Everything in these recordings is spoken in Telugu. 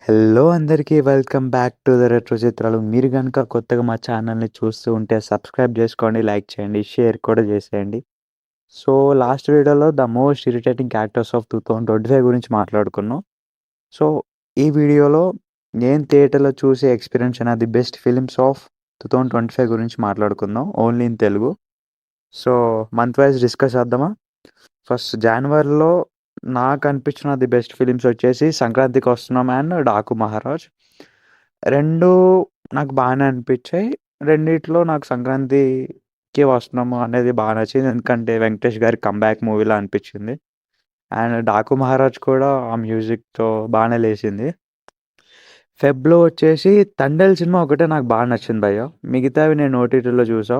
హలో అందరికీ welcome back to the retro చిత్రాలు. మీరు గనుక కొత్తగా మా ఛానల్‌ని చూస్తూ ఉంటే సబ్స్క్రైబ్ చేసుకోండి, లైక్ చేయండి, షేర్ కూడా చేసేయండి. సో, లాస్ట్ వీడియోలో the most irritating characters of 2025 గురించి మాట్లాడుకున్నాం. సో, ఈ వీడియోలో నేను థియేటర్‌లో చూసే ఎక్స్‌పీరియన్స్ అయిన ది బెస్ట్ ఫిల్మ్స్ ఆఫ్ 2025 గురించి మాట్లాడుకుందాం. Only in Telugu. So, month wise discuss చేద్దామా? ఫస్ట్ జాన్వరిలో నాకు అనిపించిన ది బెస్ట్ ఫిలిమ్స్ వచ్చేసి 'సంక్రాంతికి వస్తున్నాం' అండ్ 'డాకు మహారాజ్'. 2 నాకు బాగానే అనిపించాయి. రెండిట్లో నాకు 'సంక్రాంతికి వస్తున్నాము' అనేది బాగా నచ్చింది. ఎందుకంటే వెంకటేష్ గారి కమ్‌బ్యాక్ మూవీలా అనిపించింది. అండ్ 'డాకు మహారాజ్' కూడా ఆ మ్యూజిక్‌తో బాగానే లేసింది. ఫెబ్‌లో వచ్చేసి 'తండేల్' సినిమా ఒకటే నాకు బాగా నచ్చింది భయ్యా. మిగతావి నేను ఓటీటీలో చూసా.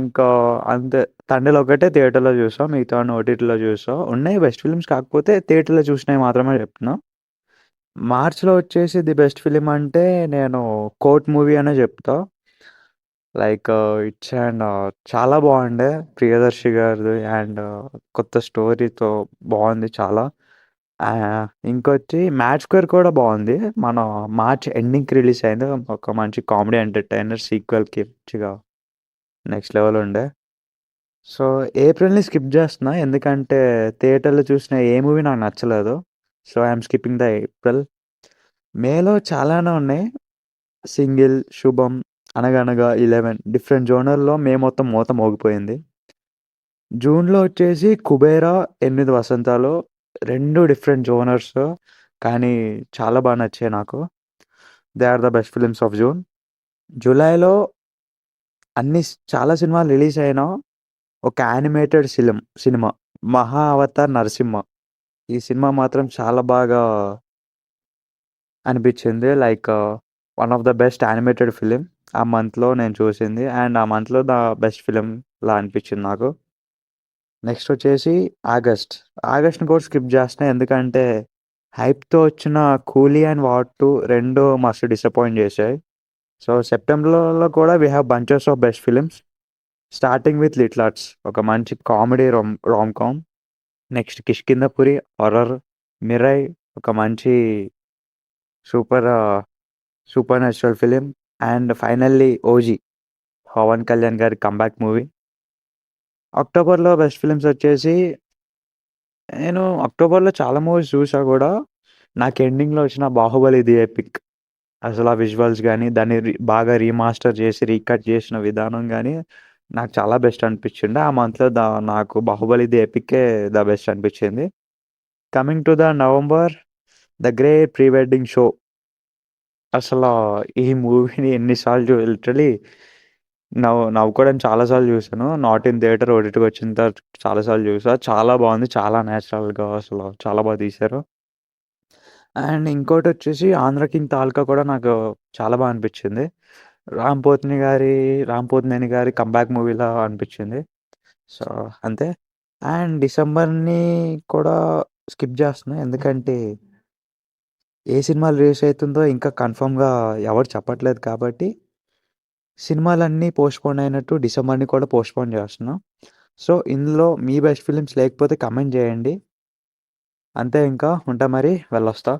ఇంకా అంతే. 'తండేల్' ఒకటే థియేటర్‌లో చూసా. మిగతావన్నీ ఓటీటీలో చూసా. ఉన్నాయి బెస్ట్ ఫిల్మ్స్, కాకపోతే థియేటర్‌లో చూసినవి మాత్రమే చెప్తున్నా. మార్చ్‌లో వచ్చేసి ది బెస్ట్ ఫిల్మ్ అంటే నేను 'కోర్ట్' మూవీ అనే చెప్తా. లైక్ ఇట్స్ అండ్ చాలా బాగుండే. 'ప్రియదర్శి' గారిది అండ్ కొత్త స్టోరీతో బాగుంది చాలా. ఇంకొచ్చి 'మ్యాడ్ స్క్వేర్' కూడా బాగుంది. మన మార్చ్ ఎండింగ్‌కి రిలీజ్ అయింది. ఒక మంచి కామెడీ ఎంటర్‌టైనర్ సీక్వెల్‌కి మంచిగా నెక్స్ట్ లెవెల్ ఉండే. సో, ఏప్రిల్‌ని స్కిప్ చేస్తున్నా. ఎందుకంటే థియేటర్‌లో చూసిన ఏ మూవీ నాకు నచ్చలేదు. So, I'm skipping the April. మేలో చాలానే ఉన్నాయి. 'సింగిల్', 'శుభం', 'అనగనగా', 'ఎలెవెన్' డిఫరెంట్ జోనర్‌లో మే మొత్తం మోత మోగిపోయింది. జూన్‌లో వచ్చేసి 'కుబేరా', 'ఎనిమిది వసంతాలు' 2 డిఫరెంట్ జోనర్స్, కానీ చాలా బాగా నచ్చాయి నాకు. They are the best films of June. జూలైలో చాలా సినిమాలు రిలీజ్ అయినా ఒక యానిమేటెడ్ సినిమా 'మహా అవతార్ నరసింహ'. ఈ సినిమా మాత్రం చాలా బాగా అనిపించింది. Like one of the best animated film ఆ మంత్‌లో నేను చూసింది. అండ్ ఆ మంత్‌లో ద బెస్ట్ ఫిలింలా అనిపించింది నాకు. నెక్స్ట్ వచ్చేసి ఆగస్ట్‌ని కూడా స్కిప్ చేస్తున్నా. ఎందుకంటే హైప్‌తో వచ్చిన 'కూలీ' అండ్ 'వార్ 2' 2 మస్తు డిసప్పాయింట్ చేశాయి. సో, సెప్టెంబర్‌లో కూడా we have bunches of best films. Starting with 'Little Hearts' ఒక మంచి comedy rom com. Next 'Kishkindhapuri' horror. 'Mirai' ఒక మంచి super supernatural film. And finally 'OG' Pawan Kalyan గారి కమ్‌బ్యాక్ మూవీ. అక్టోబర్‌లో బెస్ట్ ఫిలిమ్స్ వచ్చేసి నేను అక్టోబర్‌లో చాలా మూవీస్ చూసా కూడా. నాకు ఎండింగ్‌లో వచ్చిన 'బాహుబలి ది ఎపిక్' అసలు ఆ విజువల్స్ గానీ, దాన్ని బాగా రీమాస్టర్ చేసి, రీకట్ చేసిన విధానం గానీ, నాకు చాలా బెస్ట్ అనిపించింది. ఆ మంత్‌లో నాకు 'బాహుబలి ది ఎపికే' ద బెస్ట్ అనిపించింది. Coming to the November, 'the great pre wedding show'. అసలా ఈ మూవీని ఎన్ని సార్లు లిటరల్లీ నవ్వుకోవడం చాలా సార్లు చూసాను. నాట్ ఇన్ థియేటర్, ఓటీటీకి వచ్చిన తర్వాత చాలా సార్లు చూసా. చాలా బాగుంది. చాలా నేచురల్‌గా అసలు చాలా బాగా తీశారు. అండ్ ఇంకోటొచ్చేసి 'ఆంధ్ర కింగ్ తాలూకా' కూడా నాకు చాలా బా అనిపిచ్చింది. 'రామ్ పోతినేని' గారి కమ్‌బ్యాక్ మూవీలా అనిపిచ్చింది. సో, అంతే. అండ్ డిసెంబర్‌ని కూడా స్కిప్ చేస్తున్నా. ఎందుకంటే ఏ సినిమా రిలీజ్ అయితుందో ఇంకా కన్ఫర్మ్‌గా ఎవరు చెప్పట్లేదు కాబట్టి, సినిమాలన్నీ పోస్ట్‌పోన్ అయినట్టు డిసెంబర్‌ని కూడా పోస్ట్‌పోన్ చేస్తున్నాం. సో, ఇందులో మీ బెస్ట్ ఫిల్మ్స్ లేకపోతే కమెంట్ చేయండి. అంతే, ఇంకా ఉంటా మరి. వెళ్ళొస్తా.